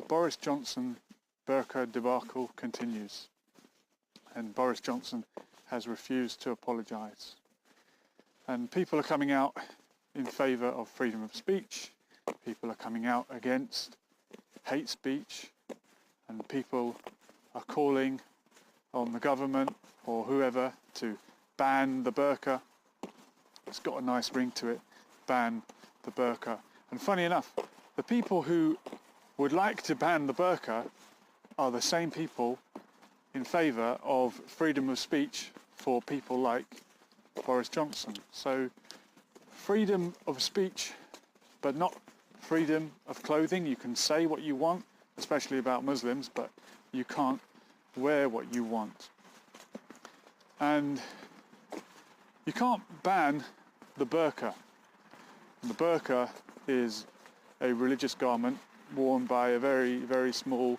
The Boris Johnson burka debacle continues, and Boris Johnson has refused to apologise. And people are coming out in favour of freedom of speech, people are coming out against hate speech, and people are calling on the government or whoever to ban the burka. It's got a nice ring to it, ban the burka. And funny enough, the people who would like to ban the burka are the same people in favour of freedom of speech for people like Boris Johnson. So freedom of speech, but not freedom of clothing. You can say what you want, especially about Muslims, but you can't wear what you want. And you can't ban the burqa. The burqa is a religious garment worn by a very, very small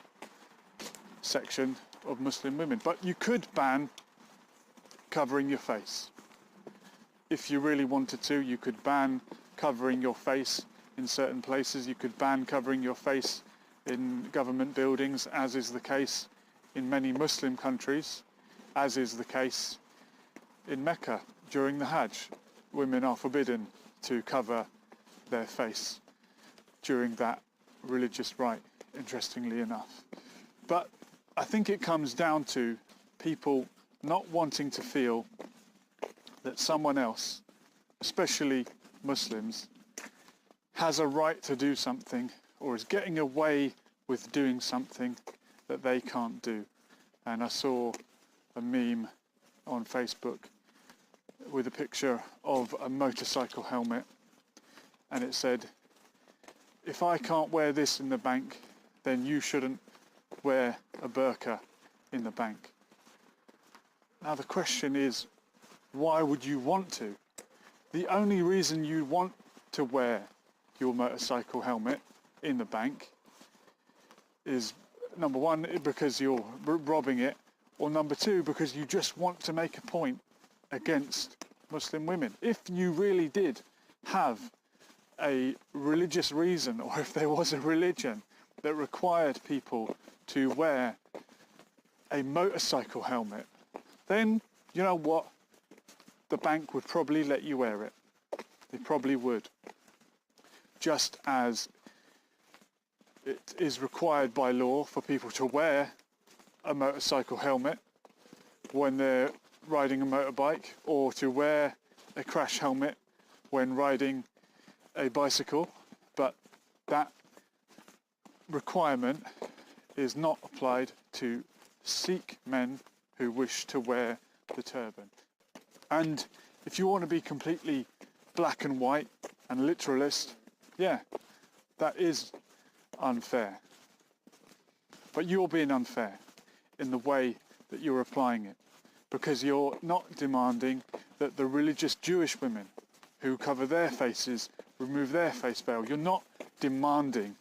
section of Muslim women. But you could ban covering your face. If you really wanted to, you could ban covering your face in certain places. You could ban covering your face in government buildings, as is the case in many Muslim countries, as is the case in Mecca during the Hajj. Women are forbidden to cover their face during that religious rite, interestingly enough. But I think it comes down to people not wanting to feel that someone else, especially Muslims, has a right to do something or is getting away with doing something that they can't do. And I saw a meme on Facebook with a picture of a motorcycle helmet, and it said, if I can't wear this in the bank, then you shouldn't wear a burqa in the bank. Now the question is, why would you want to? The only reason you want to wear your motorcycle helmet in the bank is, number one, because you're robbing it, or number two, because you just want to make a point against Muslim women. If you really did have a religious reason, or if there was a religion that required people to wear a motorcycle helmet, then you know what? The bank would probably let you wear it. They probably would. Just as it is required by law for people to wear a motorcycle helmet when they're riding a motorbike, or to wear a crash helmet when riding a bicycle, but that requirement is not applied to Sikh men who wish to wear the turban. And if you want to be completely black and white and literalist, yeah, that is unfair. But you're being unfair in the way that you're applying it, because you're not demanding that the religious Jewish women who cover their faces remove their face veil. You're not demanding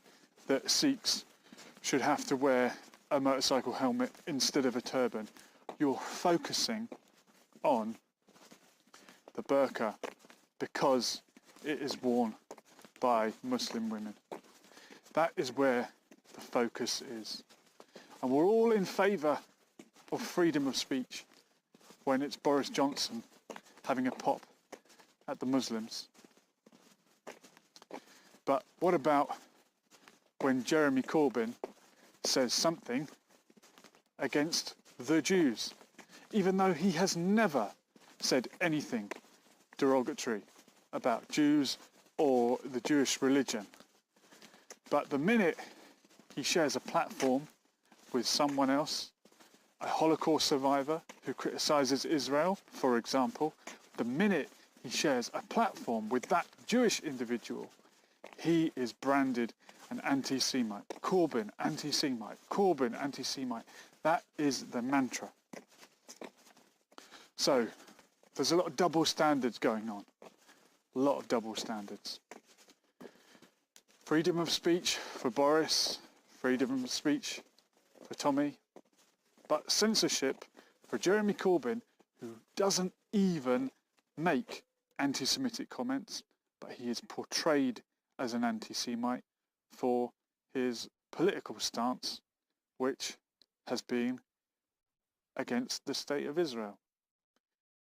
that Sikhs should have to wear a motorcycle helmet instead of a turban. You're focusing on the burqa because it is worn by Muslim women. That is where the focus is. And we're all in favour of freedom of speech when it's Boris Johnson having a pop at the Muslims. But what about when Jeremy Corbyn says something against the Jews, even though he has never said anything derogatory about Jews or the Jewish religion? But the minute he shares a platform with someone else, a Holocaust survivor who criticises Israel, for example, the minute he shares a platform with that Jewish individual, he is branded an anti-Semite. Corbyn, anti-Semite. Corbyn, anti-Semite. That is the mantra. So, there's a lot of double standards going on. A lot of double standards. Freedom of speech for Boris, freedom of speech for Tommy, but censorship for Jeremy Corbyn, who doesn't even make anti-Semitic comments, but he is portrayed as an anti-Semite for his political stance which has been against the state of Israel.